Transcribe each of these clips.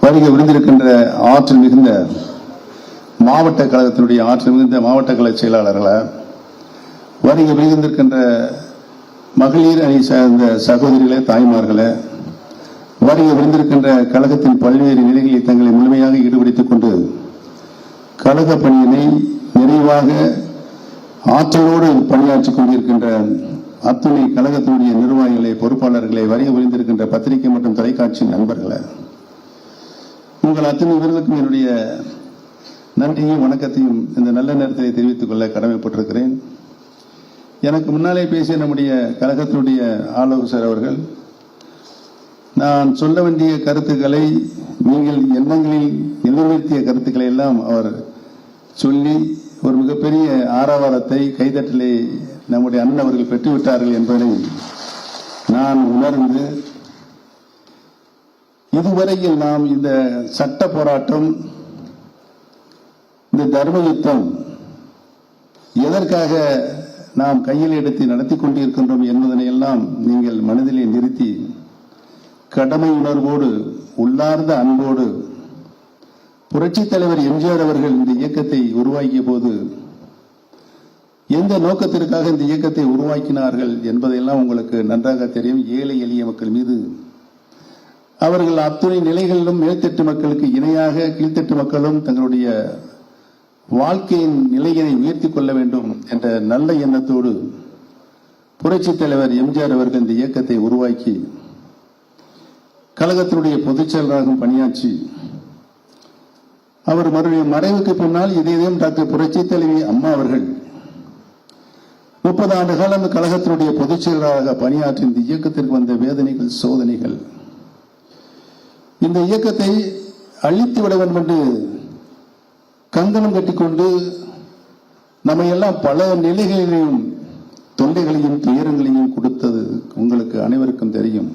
வருகை விருந்திருக்கின்ற ஆற்றல் மிகுந்த மாவட்ட கழகத்தினுடைய ஆற்றல் மிகுந்த மாவட்ட கழக செயலாளர்களை, வருகை விருந்திருக்கின்ற மகளிர் அணி சார்ந்த சகோதரிகளே, தாய்மார்களே, வருகை விருந்திருக்கின்ற கழகத்தின் பல்வேறு நிலைகளில் தங்களை முழுமையாக ஈடுபடுத்திக் கொண்டு கழக பணியினை நிறைவாக ஆற்றலோடு பணியாற்றிக் கொண்டிருக்கின்ற அத்துணை கழகத்தினுடைய நிர்வாகிகளை, பொறுப்பாளர்களை, வருகை விருந்திருக்கின்ற பத்திரிகை மற்றும் தொலைக்காட்சி நண்பர்களை, உங்கள் அத்தனை பேர்களுக்கும் என்னுடைய நன்றியும் வணக்கத்தையும் இந்த நல்ல நேரத்தை தெரிவித்துக் கொள்ள கடமைப்பட்டிருக்கிறேன். எனக்கு முன்னாலே பேசிய நம்முடைய கழகத்தினுடைய ஆலோசகர் அவர்கள், நான் சொல்ல வேண்டிய கருத்துக்களை, நீங்கள் எண்ணங்களில் நிறைவேற்றிய கருத்துக்களை எல்லாம் அவர் சொல்லி ஒரு மிகப்பெரிய ஆரவாரத்தை கைதட்டலை நம்முடைய அண்ணன் அவர்கள் பெற்றுவிட்டார்கள் என்பதை நான் உணர்ந்து, இதுவரையில் நாம் இந்த சட்ட போராட்டம், இந்த தர்ம யுத்தம் எதற்காக நாம் கையில் எடுத்து நடத்தி கொண்டிருக்கின்றோம் என்பதனை எல்லாம் நீங்கள் மனதிலே நிறுத்தி, கடமை உணர்வோடு, உள்ளார்ந்த அன்போடு, புரட்சித் தலைவர் எம்ஜிஆர் அவர்கள் இந்த இயக்கத்தை உருவாக்கிய போது எந்த நோக்கத்திற்காக இந்த இயக்கத்தை உருவாக்கினார்கள் என்பதையெல்லாம் உங்களுக்கு நன்றாக தெரியும். ஏழை எளிய மக்கள் மீது அவர்கள் அத்துணை நிலைகளிலும் மேல்தட்டு மக்களுக்கு இணையாக கீழ்த்தட்டு மக்களும் தங்களுடைய வாழ்க்கையின் நிலையினை உயர்த்திக் கொள்ள வேண்டும் என்ற நல்ல எண்ணத்தோடு புரட்சித் தலைவர் எம்ஜிஆர் அவர்கள் இந்த இயக்கத்தை உருவாக்கி கழகத்தினுடைய பொதுச் செயலராகவும் பணியாற்றி, அவர் மறைவுக்கு பின்னால் இதயம் டாக்டர் புரட்சித் தலைவி அம்மா அவர்கள் 30 ஆண்டு காலம் கழகத்தினுடைய பொதுச் செயலராக பணியாற்றி இந்த இயக்கத்திற்கு வந்த வேதனைகள், சோதனைகள், இந்த இயக்கத்தை அழித்து விட வேண்டும் என்று கங்கணம் கட்டிக்கொண்டு நம்ம எல்லாம் பல நிலைகளையும் தொல்லைகளையும் துயரங்களையும் கொடுத்தது உங்களுக்கு அனைவருக்கும் தெரியும்.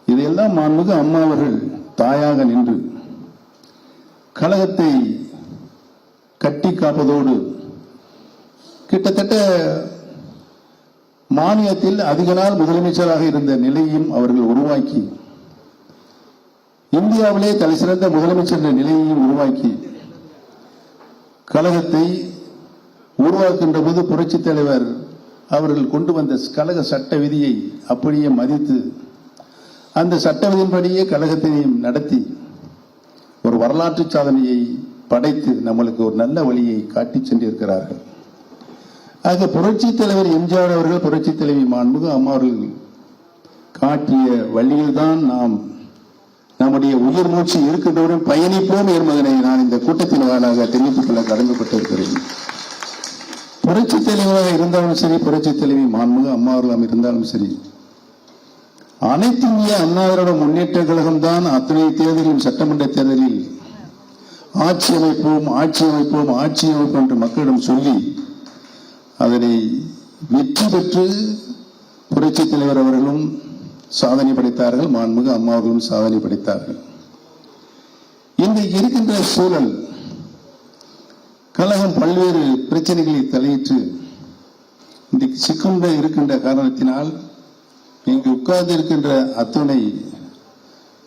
இதையெல்லாம் மாண்புமிகு அம்மா அவர்கள் தாயாக நின்று கழகத்தை கட்டி காப்பதோடு கிட்டத்தட்ட மாநிலத்தில் அதிக நாள் முதலமைச்சராக இருந்த நிலையையும் அவர்கள் உருவாக்கி, இந்தியாவிலே தலைசிறந்த முதலமைச்சர் என்ற நிலையையும் உருவாக்கி, கழகத்தை உருவாக்கின்ற போது புரட்சித் தலைவர் அவர்கள் கொண்டு வந்த கழக சட்ட விதியை அப்படியே மதித்து, அந்த சட்ட விதியின்படியே கழகத்தினையும் நடத்தி ஒரு வரலாற்று சாதனையை படைத்து நம்மளுக்கு ஒரு நல்ல வழியை காட்டி சென்றிருக்கிறார்கள். ஆக புரட்சித் தலைவர் எம்ஜிஆர் அவர்கள், புரட்சித் தலைவி மாண்புமிகு அம்மா அவர்கள் காட்டிய வழியில்தான் நாம் நம்முடைய உயிர் மூச்சு இருக்கின்றவுடன் பயணிப்போம் என்பதனை நான் இந்த கூட்டத்தின் வாயிலாக தெரிவித்துக் கொள்ள கடமைப்பட்டிருக்கிறேன். புரட்சித் தலைவராக இருந்தாலும் சரி, புரட்சித் தலைவி மாண்புமிகு அம்மா அவர்கள் இருந்தாலும் சரி, அனைத்து இந்திய அண்ணா திராவிட முன்னேற்ற கழகம் தான் அத்தனை தேர்தலிலும், சட்டமன்ற தேர்தலில் ஆட்சி அமைப்போம், ஆட்சி அமைப்போம், ஆட்சி அமைப்போம் என்று மக்களிடம் சொல்லி அதனை வெற்றி பெற்று புரட்சித் தலைவர் அவர்களும் சாதனை படைத்தார்கள், மாண்புமிகு அம்மா அவர்களும் சாதனை படைத்தார்கள். இன்றைக்கு இருக்கின்ற சூழல், கழகம் பல்வேறு பிரச்சனைகளை தலையிட்டு இன்றைக்கு சிக்குண்ட இருக்கின்ற காரணத்தினால் இங்கு உட்கார்ந்து இருக்கின்ற அத்துணை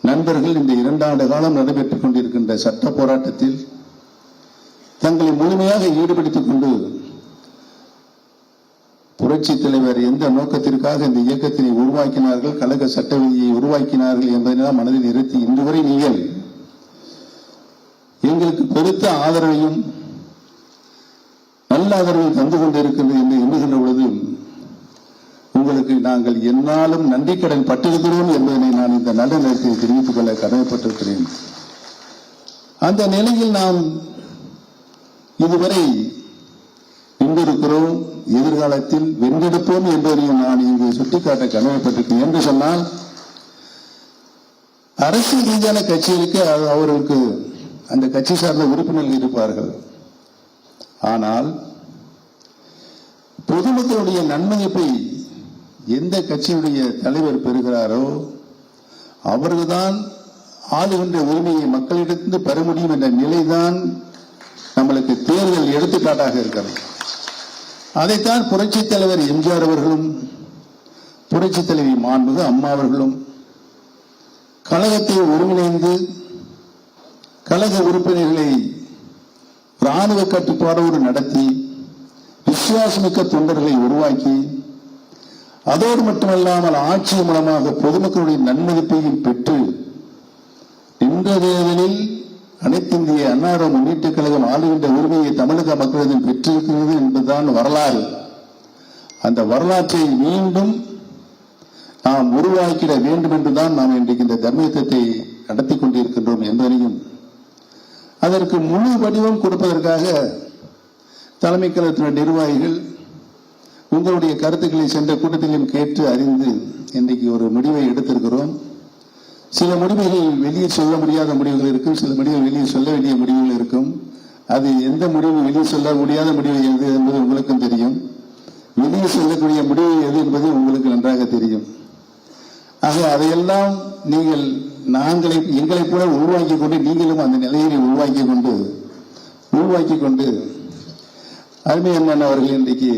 நண்பர்கள் இந்த 2 ஆண்டு காலம் நடைபெற்றுக் கொண்டிருக்கின்ற சட்ட போராட்டத்தில் தங்களை முழுமையாக ஈடுபடுத்திக் கொண்டு புரட்சித் தலைவர் எந்த நோக்கத்திற்காக இந்த இயக்கத்தினை உருவாக்கினார்கள், கழக சட்ட விதியை உருவாக்கினார்கள் என்பதெல்லாம் மனதில் நிறுத்தி இன்று வரை நீங்கள் எங்களுக்கு பெருத்த ஆதரவையும் நல்ல ஆதரவையும் தந்து கொண்டிருக்கின்றது என்று எண்ணுகின்ற பொழுது உங்களுக்கு நாங்கள் என்னாலும் நன்றி கடன் பட்டிருக்கிறோம் என்பதனை நான் இந்த நல்ல நேரத்தில் தெரிவித்துக் கொள்ள கடமைப்பட்டிருக்கிறேன். அந்த நிலையில் நாம் இதுவரை வென்றிருக்கிறோம், எதிர்காலத்தில் வென்றெடுப்போம் என்பதையும் நான் இங்கு சுட்டிக்காட்ட கடமைப்பட்டிருக்கிறேன். என்று சொன்னால், அரசியல் ரீதியான கட்சிகளுக்கு அவர்களுக்கு அந்த கட்சி சார்ந்த உறுப்பினர்கள் இருப்பார்கள். ஆனால் பொதுமக்களுடைய நன்மதிப்பை எந்த கட்சியுடைய தலைவர் பெறுகிறாரோ அவர்கள்தான் ஆளுகின்ற உரிமையை மக்களிடத்திலிருந்து பெற முடியும் என்ற நிலைதான் நம்மளுக்கு தேர்தல் எடுத்துக்காட்டாக இருக்கிறது. அதைத்தான் புரட்சித் தலைவர் எம்ஜிஆர் அவர்களும் புரட்சித் தலைவி மாண்புமிகு அம்மா அவர்களும் கழகத்தை ஒருங்கிணைந்து கழக உறுப்பினர்களை ராணுவ கட்டுப்பாடோடு நடத்தி விசுவாசமிக்க தொண்டர்களை உருவாக்கி அதோடு மட்டுமல்லாமல் ஆட்சி மூலமாக பொதுமக்களுடைய நன்மதிப்பையும் பெற்று இந்த தேர்தலில் அனைத்து இந்திய அண்ணா முன்னேற்ற கழகம் ஆளுகின்ற உரிமையை தமிழக மக்களிடம் பெற்றிருக்கிறது என்பதுதான் வரலாறு. அந்த வரலாற்றை மீண்டும் நாம் உருவாக்கிட வேண்டும் என்றுதான் நாம் இன்றைக்கு இந்த தர்மயுத்தத்தை நடத்தி கொண்டிருக்கின்றோம் என்பதையும் அதற்கு முழு வடிவம் கொடுப்பதற்காக தலைமை கழகத்தின் நிர்வாகிகள் உங்களுடைய கருத்துக்களை சென்ற கூட்டத்திலும் கேட்டு அறிந்து இன்றைக்கு ஒரு முடிவை எடுத்திருக்கிறோம். சில முடிவுகள் வெளியே சொல்ல முடியாத முடிவுகள் இருக்கும், சில முடிவுகள் வெளியே சொல்ல வேண்டிய முடிவுகள் இருக்கும். அது எந்த முடிவு வெளியே சொல்ல முடியாத முடிவு எது என்பது உங்களுக்கும் தெரியும், வெளியே சொல்லக்கூடிய முடிவு எது என்பது உங்களுக்கு நன்றாக தெரியும். ஆக அதையெல்லாம் நீங்கள் எங்களை கூட உருவாக்கி கொண்டு நீங்களும் அந்த நிலையை உருவாக்கி கொண்டு அருமை அண்ணன் அவர்கள் இன்றைக்கு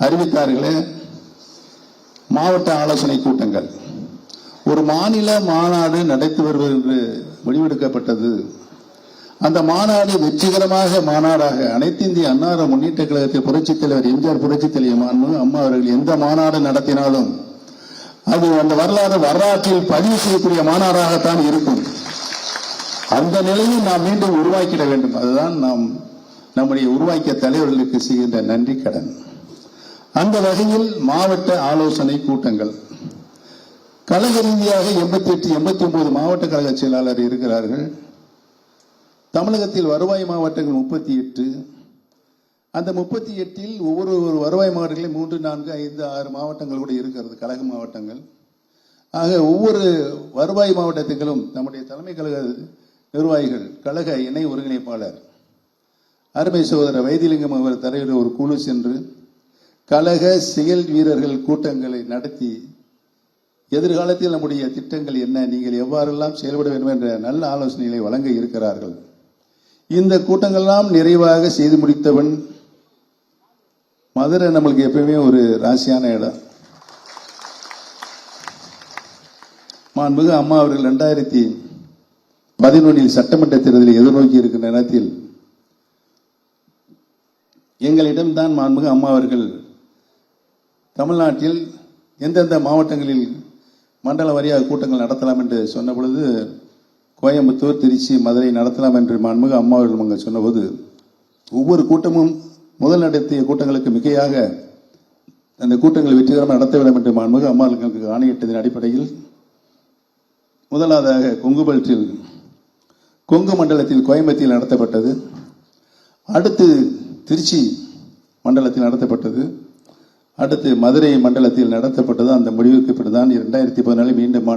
அறிவித்தார்களே மாவட்ட ஆலோசனை கூட்டங்கள், ஒரு மாநில மாநாடு நடத்தி வருவது என்று முடிவெடுக்கப்பட்டது. அந்த மாநாடு வெற்றிகரமாக மாநாடாக அனைத்து இந்திய அண்ணா முன்னேற்ற கழகத்தில் புரட்சித் தலைவர் எம்ஜிஆர் புரட்சித் தலைவர் அம்மா அவர்கள் எந்த மாநாடு நடத்தினாலும் அது அந்த வரலாற்றில் பதிவு செய்யக்கூடிய மாநாடாகத்தான் இருக்கும். அந்த நிலையை நாம் மீண்டும் உருவாக்கிட வேண்டும். அதுதான் நாம் நம்முடைய உருவாக்கிய தலைவர்களுக்கு செய்கின்ற நன்றி கடன். அந்த வகையில் மாவட்ட ஆலோசனை கூட்டங்கள் கழக ரீதியாக 88, 89 மாவட்ட கழக செயலாளர் இருக்கிறார்கள். தமிழகத்தில் வருவாய் மாவட்டங்கள் 38. அந்த 38இல் ஒவ்வொரு வருவாய் மாவட்டங்களில் 3, 4, 5, 6 மாவட்டங்கள் கூட இருக்கிறது, கழக மாவட்டங்கள். ஆக ஒவ்வொரு வருவாய் மாவட்டத்துக்களும் நம்முடைய தலைமை கழக நிர்வாகிகள், கழக இணை ஒருங்கிணைப்பாளர் அருமை சகோதரர் வைத்திலிங்கம் அவர் தலைவர் ஒரு குழு சென்று கழக செயல் வீரர்கள் கூட்டங்களை நடத்தி எதிர்காலத்தில் நம்முடைய திட்டங்கள் என்ன, நீங்கள் எவ்வாறெல்லாம் செயல்பட வேண்டும் என்ற நல்ல ஆலோசனைகளை வழங்க இருக்கிறார்கள். இந்த கூட்டங்கள்லாம் நிறைவாக செய்து முடித்தவன் மதுரை. நம்மளுக்கு எப்பவுமே ஒரு ராசியான இடம். மாண்புமிகு அம்மா அவர்கள் 2011 சட்டமன்ற தேர்தலை எதிர்நோக்கி இருக்கிற நேரத்தில் எங்களிடம்தான் மாண்புமிகு அம்மா அவர்கள் தமிழ்நாட்டில் எந்தெந்த மாவட்டங்களில் மண்டல வாரியாக கூட்டங்கள் நடத்தலாம் என்று சொன்ன பொழுது கோயம்புத்தூர், திருச்சி, மதுரை நடத்தலாம் என்று மாண்புமிகு அம்மா அவர்கள் சொன்னபோது ஒவ்வொரு கூட்டமும் முதல் நடத்திய கூட்டங்களுக்கு மிகையாக அந்த கூட்டங்கள் வெற்றிகரமாக நடத்த வேண்டும் என்று மாண்புமிகு அம்மா அவர்களுக்கு ஆணையிட்டதன் அடிப்படையில் முதலாவதாக கொங்கு மண்டலத்தில் கோயம்புத்தூரில் நடத்தப்பட்டது. அடுத்து திருச்சி மண்டலத்தில் நடத்தப்பட்டது. அடுத்து மதுரை மண்டலத்தில் நடத்தப்பட்டது. அந்த முடிவுக்கு பிறகுதான் 2014 மீண்டும்